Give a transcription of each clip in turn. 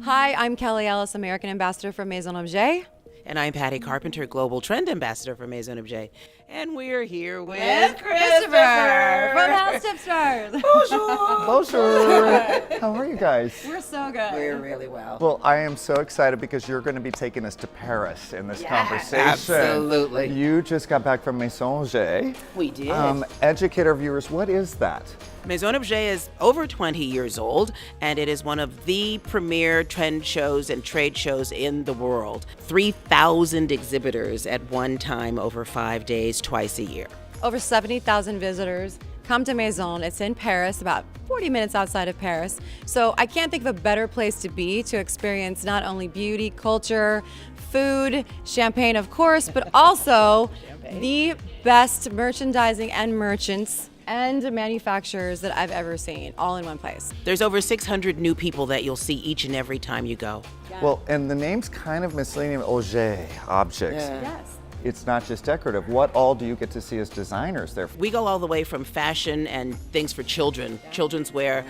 Hi, I'm Kelli Ellis, American Ambassador for Maison Objet. And I'm Patti Carpenter, Global Trend Ambassador for Maison Objet. And we're here with Christopher from House Tipsters. Bonjour. Bonjour. How are you guys? We're so good. We're really well. Well, I am so excited because you're going to be taking us to Paris in this conversation. Absolutely. You just got back from Maison Objet. We did. Educate our viewers, what is that? Maison Objet is over 20 years old, and it is one of the premier trend shows and trade shows in the world. 3,000 exhibitors at one time over 5 days, twice a year. Over 70,000 visitors come to Maison. It's in Paris, about 40 minutes outside of Paris. So I can't think of a better place to be to experience not only beauty, culture, food, champagne, of course, but also the best merchandising and merchants and manufacturers that I've ever seen, all in one place. There's over 600 new people that you'll see each and every time you go. Yeah. Well, and the name's kind of misleading, Objet, objects. Yes. It's not just decorative. What all do you get to see as designers there? We go all the way from fashion and things for children, children's wear.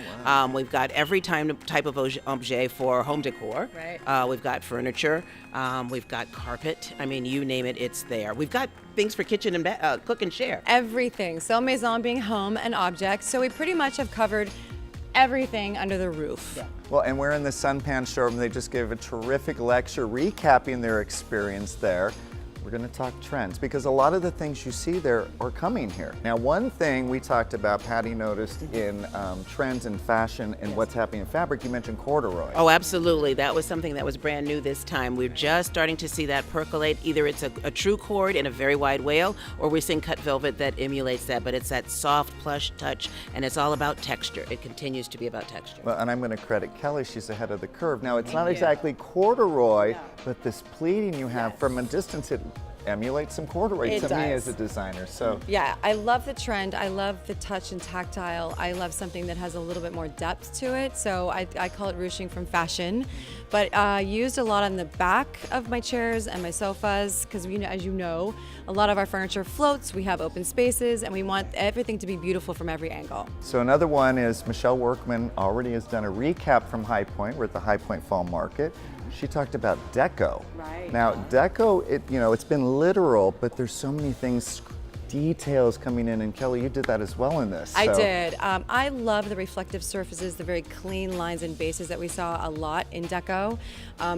We've got every type of objet for home decor. Right. We've got furniture. We've got carpet. I mean, you name it, it's there. We've got things for kitchen and cook and share. Everything. So Maison being home and objects. So we pretty much have covered everything under the roof. Yeah. Well, and we're in the Sunpan showroom. They just gave a terrific lecture recapping their experience there. We're going to talk trends because a lot of the things you see there are coming here. Now, one thing we talked about, Patti noticed in trends in fashion and what's happening in fabric, you mentioned corduroy. Oh, absolutely. That was something that was brand new this time. We're just starting to see that percolate. Either it's a true cord in a very wide wale, or we're seeing cut velvet that emulates that, but it's that soft, plush touch, and it's all about texture. It continues to be about texture. Well, and I'm going to credit Kelli. She's ahead of the curve. Now, it's not exactly corduroy, but this pleating you have from a distance, it emulates some corduroy It to me does. as a designer. So Yeah, I love the trend. I love the touch and tactile. I love something that has a little bit more depth to it. So I call it ruching from fashion. But used a lot on the back of my chairs and my sofas because, as you know, a lot of our furniture floats. We have open spaces and we want everything to be beautiful from every angle. So another one is Michelle Workman already has done a recap from High Point. We're at the High Point Fall Market. She talked about Deco. Right. Now, Deco, it's been literal, but there's so many things, details coming in, and Kelli, you did that as well in this. I So- did. I love the reflective surfaces, the very clean lines and bases that we saw a lot in Deco.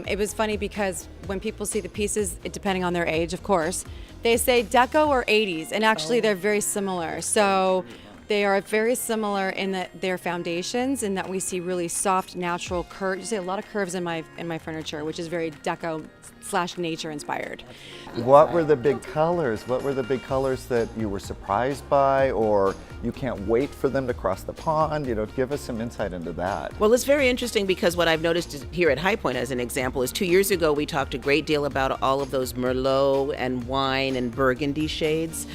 It was funny because when people see the pieces, depending on their age, of course, they say Deco or 80s, and actually they're very similar. So they are very similar in that their foundations, in that we see really soft, natural curves. You see a lot of curves in my furniture, which is very Deco/nature inspired. What were the big colors? What were the big colors that you were surprised by, or you can't wait for them to cross the pond? Give us some insight into that. Well, it's very interesting because what I've noticed here at High Point, as an example, is 2 years ago we talked a great deal about all of those Merlot and wine and burgundy shades.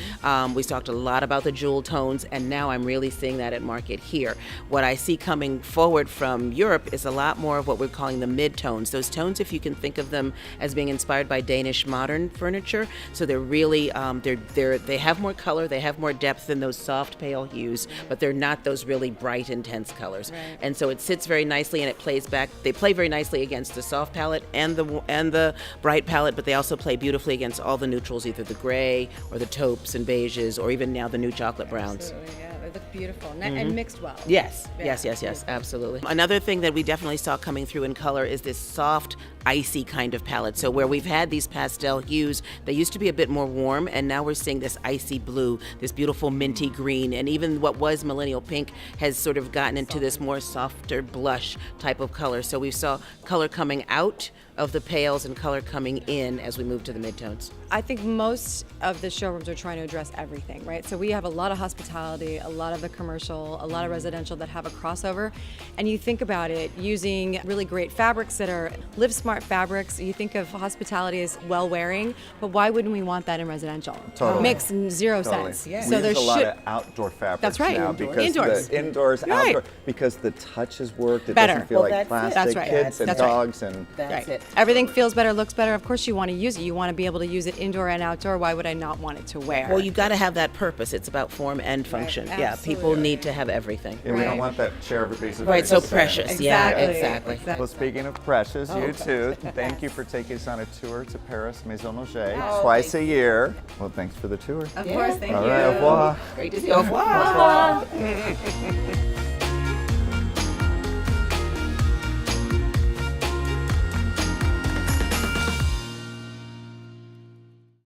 We talked a lot about the jewel tones, and now I'm really seeing that at market here. What I see coming forward from Europe is a lot more of what we're calling the mid-tones. Those tones, if you can think of them as being inspired by Danish modern furniture, so they're really they have more color, they have more depth than those soft pale hues, but they're not those really bright, intense colors. Right. And so it sits very nicely, and it plays back. They play very nicely against the soft palette and the bright palette, but they also play beautifully against all the neutrals, either the gray or the taupes and beiges, or even now the new chocolate browns. Absolutely, yeah, they look beautiful and mixed well. Yes, Yeah. yes, absolutely. Another thing that we definitely saw coming through in color is this soft, icy kind of palette. So where we've had these pastel hues, they used to be a bit more warm, and now we're seeing this icy blue, this beautiful minty green, and even what was millennial pink has sort of gotten into this more softer blush type of color. So we saw color coming out of the pales and color coming in as we move to the midtones. I think most of the showrooms are trying to address everything, right? So we have a lot of hospitality, a lot of the commercial, a lot of residential that have a crossover. And you think about it, using really great fabrics that are Live Smart fabrics. You think of hospitality as well-wearing, but why wouldn't we want that in residential? Totally. Makes zero Totally. sense. We So there use a lot should of outdoor fabrics That's right. now Indoors. because Indoors. the indoors, Right. outdoor, because the touch has worked. It Better. doesn't feel Well, like that's it. plastic. That's right. Kids and That's right. dogs and That's Right. it. Everything feels better, looks better. Of course you want to use it. You want to be able to use it indoor and outdoor. Why would I not want it to wear? Well, you got to have that purpose. It's about form and function. Right, Yeah, people absolutely. need to have everything. Yeah, we don't Right. want that chair of a piece of Right, so paper. precious. Yeah, Exactly. exactly. Well, speaking of precious, you too. Thank you for taking us on a tour to Paris, Maison Objet, twice a year. Well, thanks for the tour. Of course, thank All you. right, au revoir. Great to see you. Au revoir.